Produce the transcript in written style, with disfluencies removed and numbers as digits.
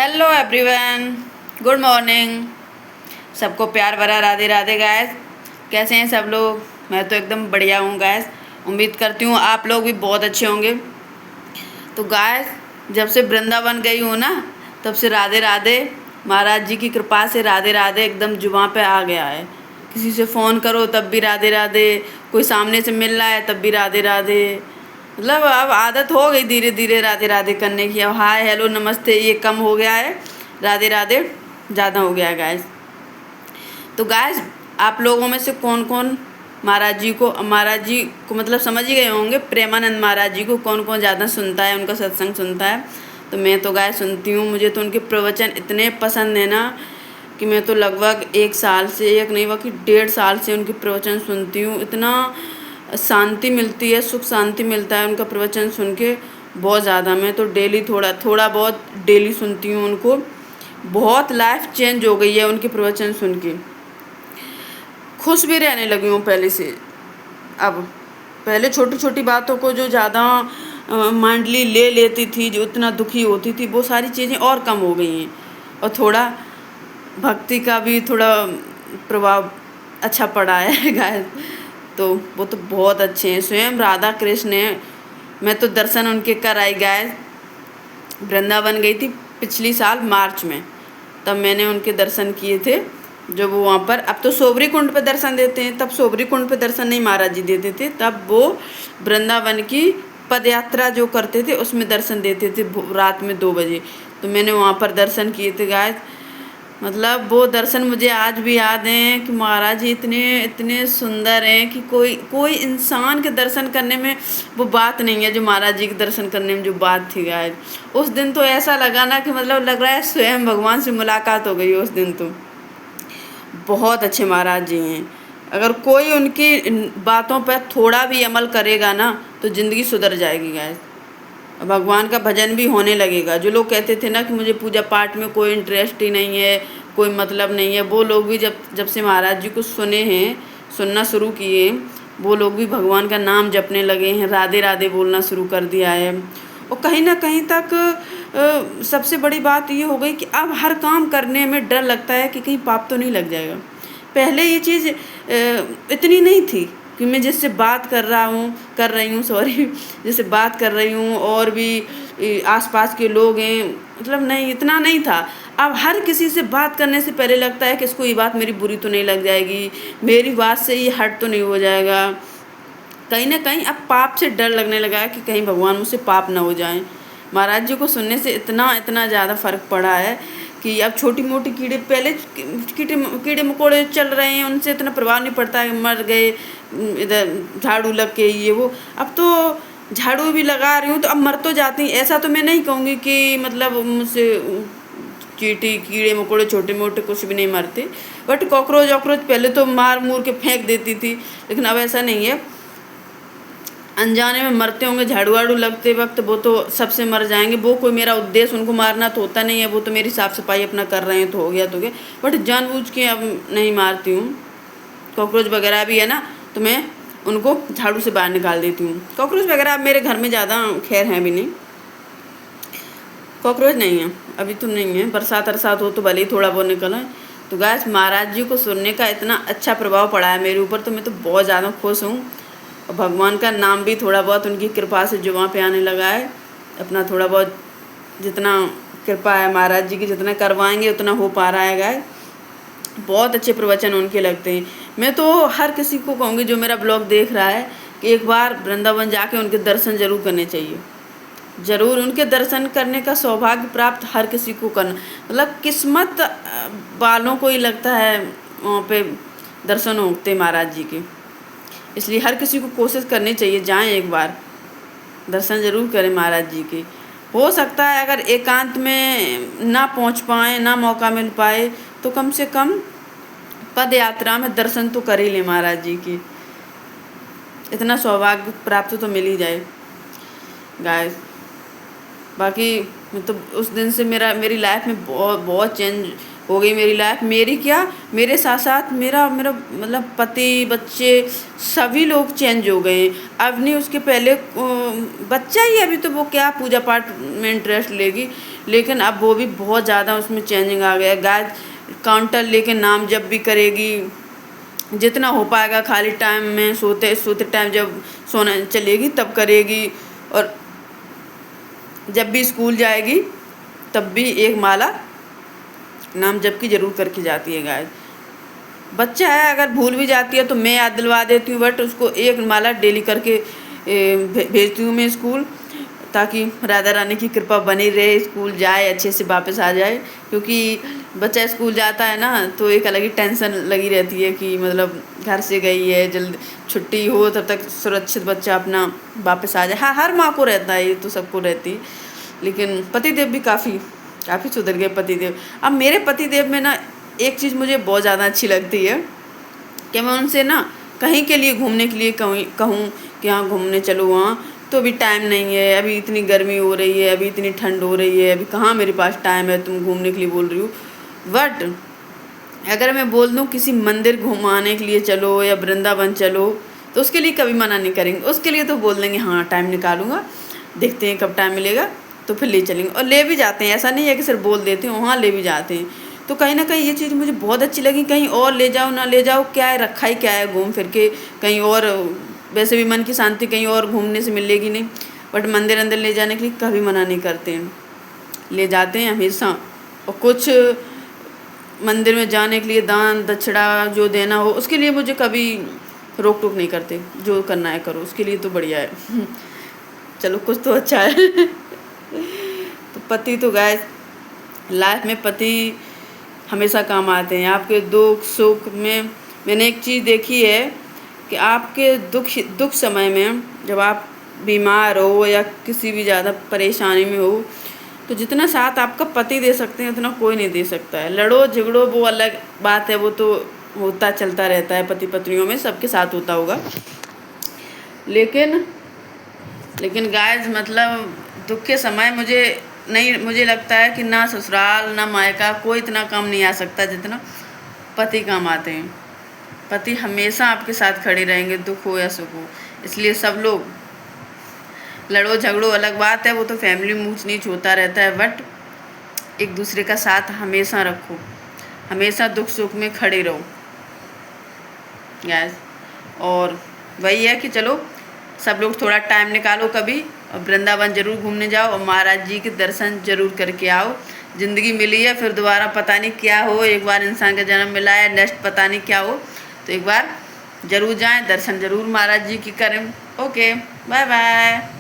Hello everyone, good morning. सबको प्यार भरा राधे राधे गाइस। कैसे हैं सब लोग? मैं तो एकदम बढ़िया हूँ गाइस। उम्मीद करती हूँ आप लोग भी बहुत अच्छे होंगे। तो गाइस, जब से वृंदावन गई हूँ ना, तब से राधे राधे, महाराज जी की कृपा से राधे राधे एकदम जुबां पे आ गया है। किसी से फ़ोन करो तब भी राधे राधे, कोई सामने से मिल रहा है तब भी राधे राधे। मतलब अब आदत हो गई धीरे धीरे राधे राधे करने की। अब हाय हेलो नमस्ते ये कम हो गया है, राधे राधे ज़्यादा हो गया है गाइस। तो गाइस, आप लोगों में से कौन कौन महाराज जी को मतलब समझ ही गए होंगे, प्रेमानंद महाराज जी को कौन कौन ज़्यादा सुनता है, उनका सत्संग सुनता है। तो मैं तो गाइस सुनती हूँ। मुझे तो उनके प्रवचन इतने पसंद है ना कि मैं तो लगभग 1 साल से, एक नहीं बल्कि 1.5 साल से उनके प्रवचन सुनती हूँ। इतना शांति मिलती है, सुख शांति मिलता है उनका प्रवचन सुन के, बहुत ज़्यादा। मैं तो डेली थोड़ा थोड़ा बहुत डेली सुनती हूँ उनको। बहुत लाइफ चेंज हो गई है उनके प्रवचन सुन के। खुश भी रहने लगी हूँ पहले से। अब पहले छोटी छोटी बातों को जो ज़्यादा माइंडली ले लेती थी, जो इतना दुखी होती थी, वो सारी चीज़ें और कम हो गई हैं। और थोड़ा भक्ति का भी थोड़ा प्रभाव अच्छा पड़ा है गाइस। तो वो तो बहुत अच्छे हैं, स्वयं राधा कृष्ण हैं। मैं तो दर्शन उनके कर आई गाइस। वृंदावन गई थी पिछली साल मार्च में, तब मैंने उनके दर्शन किए थे। जो वो वहाँ पर, अब तो सोबरी कुंड पे दर्शन देते हैं, तब सोबरी कुंड पे दर्शन नहीं महाराज जी देते थे, तब वो वृंदावन की पद यात्रा जो करते थे उसमें दर्शन देते थे रात में 2 बजे। तो मैंने वहाँ पर दर्शन किए थे गाइस। मतलब वो दर्शन मुझे आज भी याद हैं कि महाराज जी इतने इतने सुंदर हैं कि कोई कोई इंसान के दर्शन करने में वो बात नहीं है जो महाराज जी के दर्शन करने में जो बात थी गाइस। उस दिन तो ऐसा लगा ना कि मतलब लग रहा है स्वयं भगवान से मुलाकात हो गई उस दिन। तो बहुत अच्छे महाराज जी हैं। अगर कोई उनकी बातों पर थोड़ा भी अमल करेगा ना तो ज़िंदगी सुधर जाएगी गाइस। भगवान का भजन भी होने लगेगा। जो लोग कहते थे ना कि मुझे पूजा पाठ में कोई इंटरेस्ट ही नहीं है, कोई मतलब नहीं है, वो लोग भी जब जब से महाराज जी को सुने हैं, सुनना शुरू किए, वो लोग भी भगवान का नाम जपने लगे हैं, राधे राधे बोलना शुरू कर दिया है। और कहीं ना कहीं तक सबसे बड़ी बात ये हो गई कि अब हर काम करने में डर लगता है कि कहीं पाप तो नहीं लग जाएगा। पहले ये चीज़ इतनी नहीं थी कि मैं जिससे बात कर रही हूँ सॉरी जिससे बात कर रही हूँ और भी आसपास के लोग हैं, मतलब नहीं, इतना नहीं था। अब हर किसी से बात करने से पहले लगता है कि इसको ये बात मेरी बुरी तो नहीं लग जाएगी, मेरी बात से ये हट तो नहीं हो जाएगा। कहीं ना कहीं अब पाप से डर लगने लगा है कि कहीं भगवान मुझसे पाप ना हो जाए। महाराज जी को सुनने से इतना इतना ज़्यादा फ़र्क पड़ा है कि अब छोटी मोटी कीड़े, पहले कीड़े मकोड़े चल रहे हैं उनसे इतना प्रभाव नहीं पड़ता है, मर गए इधर झाड़ू लग के ये वो। अब तो झाड़ू भी लगा रही हूँ तो अब मर तो जाती हैं। ऐसा तो मैं नहीं कहूँगी कि मतलब मुझसे चींटी कीड़े मकोड़े छोटे मोटे कुछ भी नहीं मरते, बट कॉकरोच वॉकरोच पहले तो मार मूर के फेंक देती थी, लेकिन अब ऐसा नहीं है। अनजाने में मरते होंगे झाड़ू वाड़ू लगते वक्त, वो तो सबसे मर जाएंगे। वो कोई मेरा उद्देश्य उनको मारना तो होता नहीं है, वो तो मेरी साफ़ सफाई अपना कर रहे हैं तो हो गया तो गया, बट जानबूझ के अब नहीं मारती हूँ। कॉकरोच वगैरह भी है ना तो मैं उनको झाड़ू से बाहर निकाल देती हूँ। कॉकरोच वगैरह अब मेरे घर में ज़्यादा खैर हैं भी नहीं, कॉकरोच नहीं है अभी तो नहीं है। बरसात अरसात हो तो भले ही थोड़ा बहुत निकला है। तो गाइस, महाराज जी को सुनने का इतना अच्छा प्रभाव पड़ा है मेरे ऊपर, तो मैं तो बहुत ज़्यादा खुश हूँ। और भगवान का नाम भी थोड़ा बहुत उनकी कृपा से जुबां पे आने लगा है। अपना थोड़ा बहुत जितना कृपा है महाराज जी की, जितना करवाएंगे उतना हो पा रहा है गाइस। बहुत अच्छे प्रवचन उनके लगते हैं। मैं तो हर किसी को कहूँगी जो मेरा ब्लॉग देख रहा है कि एक बार वृंदावन जाके उनके दर्शन ज़रूर करने चाहिए। ज़रूर उनके दर्शन करने का सौभाग्य प्राप्त हर किसी को करना, मतलब किस्मत वालों को ही लगता है वहाँ पे दर्शन होते महाराज जी के। इसलिए हर किसी को कोशिश करनी चाहिए, जाएं एक बार दर्शन ज़रूर करें महाराज जी के। हो सकता है अगर एकांत में ना पहुंच पाएँ, ना मौका मिल पाए, तो कम से कम पद यात्रा में दर्शन तो कर ही लें महाराज जी की। इतना सौभाग्य प्राप्त तो मिल ही जाए गाइस। बाकी मैं तो उस दिन से मेरी लाइफ में बहुत बहुत चेंज हो गई। मेरी लाइफ, मेरी क्या, मेरे साथ साथ मेरा मेरा मतलब पति बच्चे सभी लोग चेंज हो गए। अब नहीं, उसके पहले बच्चा ही अभी तो वो क्या पूजा पाठ में इंटरेस्ट लेगी, लेकिन अब वो भी बहुत ज़्यादा उसमें चेंजिंग आ गया। गाइस काउंटर लेके नाम जब भी करेगी, जितना हो पाएगा खाली टाइम में, सोते सोते टाइम जब सोना चलेगी तब करेगी, और जब भी स्कूल जाएगी तब भी एक माला नाम जप की ज़रूर करके जाती है। गाइस बच्चा है, अगर भूल भी जाती है तो मैं याद दिलवा देती हूँ, बट उसको एक माला डेली करके भेजती हूँ मैं स्कूल, ताकि राधा रानी की कृपा बनी रहे, स्कूल जाए अच्छे से वापस आ जाए। क्योंकि बच्चा स्कूल जाता है ना तो एक अलग ही टेंशन लगी रहती है कि मतलब घर से गई है, जल्द छुट्टी हो तब तक सुरक्षित बच्चा अपना वापस आ जाए। हाँ, हर माँ को रहता है, ये तो सबको रहती है। लेकिन पतिदेव भी काफ़ी सुधर गए पतिदेव। अब मेरे पतिदेव में ना एक चीज़ मुझे बहुत ज़्यादा अच्छी लगती है कि मैं उनसे ना कहीं के लिए घूमने के लिए कहूँ कि हाँ घूमने चलो वहाँ, तो अभी टाइम नहीं है, अभी इतनी गर्मी हो रही है, अभी इतनी ठंड हो रही है, अभी कहाँ मेरे पास टाइम है, तुम घूमने के लिए बोल रही हो। बट अगर मैं बोल दूँ किसी मंदिर घुमाने के लिए चलो या वृंदावन चलो, तो उसके लिए कभी मना नहीं करेंगे। उसके लिए तो बोल देंगे हाँ टाइम निकालूंगा, देखते हैं कब टाइम मिलेगा तो फिर ले चलेंगे, और ले भी जाते हैं। ऐसा नहीं है कि सिर्फ बोल देते हैं, वहाँ ले भी जाते हैं। तो कहीं ना कहीं ये चीज़ मुझे बहुत अच्छी लगी। कहीं और ले जाओ ना ले जाओ, क्या है, रखा ही क्या है, घूम फिर के कहीं और, वैसे भी मन की शांति कहीं और घूमने से मिलेगी नहीं, बट मंदिर अंदर ले जाने के लिए कभी मना नहीं करते हैं, ले जाते हैं हमेशा। और कुछ मंदिर में जाने के लिए दान दक्षिणा जो देना हो उसके लिए मुझे कभी रोक टोक नहीं करते, जो करना है करो, उसके लिए तो बढ़िया है। चलो कुछ तो अच्छा है। तो पति तो गाइस लाइफ में पति हमेशा काम आते हैं। आपके दुख सुख में मैंने एक चीज़ देखी है कि आपके दुख समय में जब आप बीमार हो या किसी भी ज़्यादा परेशानी में हो, तो जितना साथ आपका पति दे सकते हैं उतना कोई नहीं दे सकता है। लड़ो झगड़ो वो अलग बात है, वो तो होता चलता रहता है, पति पत्नियों में सबके साथ होता होगा। लेकिन गाइस मतलब दुख के समय मुझे लगता है कि ना ससुराल ना मायका कोई इतना काम नहीं आ सकता जितना पति काम आते हैं। पति हमेशा आपके साथ खड़े रहेंगे, दुख हो या सुख हो। इसलिए सब लोग लड़ो झगड़ो अलग बात है, वो तो फैमिली में ऊंच नीच होता रहता है, बट एक दूसरे का साथ हमेशा रखो, हमेशा दुख सुख में खड़े रहो गैस। और वही है कि चलो सब लोग थोड़ा टाइम निकालो कभी, और वृंदावन ज़रूर घूमने जाओ और महाराज जी के दर्शन ज़रूर करके आओ। ज़िंदगी मिली है, फिर दोबारा पता नहीं क्या हो, एक बार इंसान का जन्म मिला है, नेक्स्ट पता नहीं क्या हो, तो एक बार ज़रूर जाएं, दर्शन ज़रूर महाराज जी की करें। Okay, bye bye.